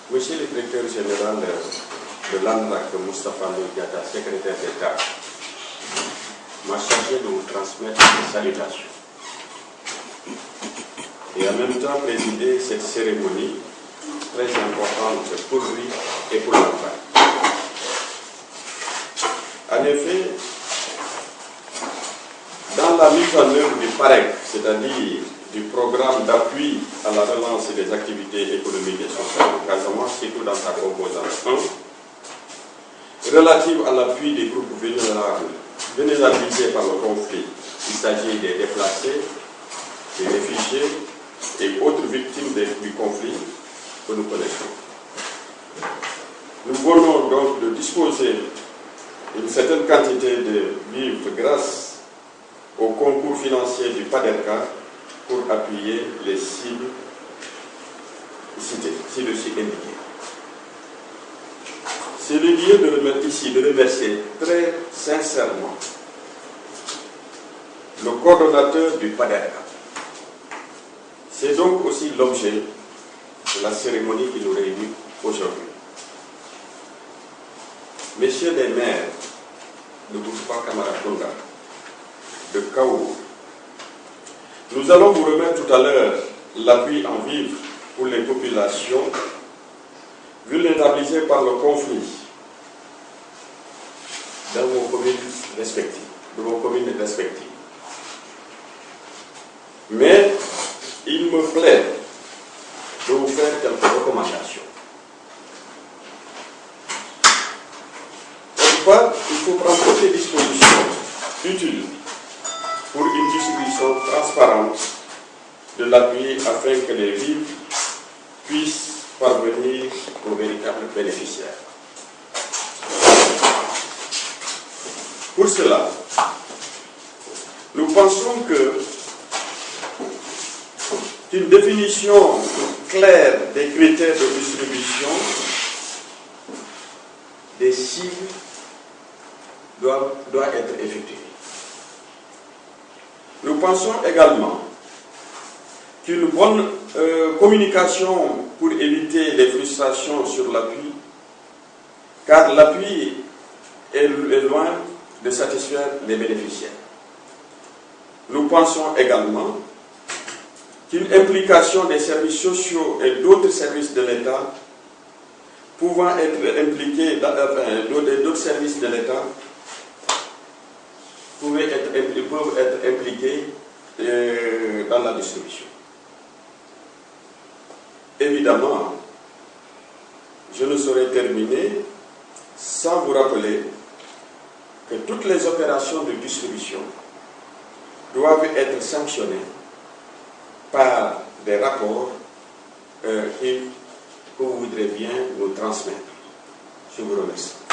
Monsieur le directeur général de l'ANRAC, Moustapha Diatta, secrétaire d'État, m'a chargé de vous transmettre des salutations et en même temps présider cette cérémonie très importante pour lui et pour l'ANRAC. En effet, dans la mise en œuvre du PAREC, c'est-à-dire du programme d'appui à la relance des activités économiques et sociales au Casamance, surtout dans sa composante 1, relative à l'appui des groupes vulnérabilisés par le conflit. Il s'agit des déplacés, des réfugiés et autres victimes du conflit que nous connaissons. Nous venons donc de disposer d'une certaine quantité de vivres grâce au concours financier du PADERCA pour appuyer les cibles citées, ci-dessus indiquées. C'est le lieu de remercier très sincèrement le coordonnateur du PADERCA. C'est donc aussi l'objet de la cérémonie qui nous réunit aujourd'hui. Messieurs les maires de Boussoua Camara-Konda, de Kaou, nous allons vous remettre tout à l'heure l'appui en vivres pour les populations vulnérabilisées par le conflit dans vos communes respectives. Mais il me plaît de vous faire quelques recommandations. Toutefois, il faut prendre toutes les dispositions utiles pour une distribution transparente de l'appui afin que les vivres puissent parvenir aux véritables bénéficiaires. Pour cela, nous pensons qu'une définition claire des critères de distribution des cibles doit être effectuée. Nous pensons également qu'une bonne communication pour éviter les frustrations sur l'appui, car l'appui est loin de satisfaire les bénéficiaires. Nous pensons également qu'une implication des services sociaux et d'autres services de l'État pouvant être impliqués, d'autres services de l'État peuvent être impliqués dans la distribution. Évidemment, je ne saurais terminer sans vous rappeler que toutes les opérations de distribution doivent être sanctionnées par des rapports que vous voudrez bien nous transmettre. Je vous remercie.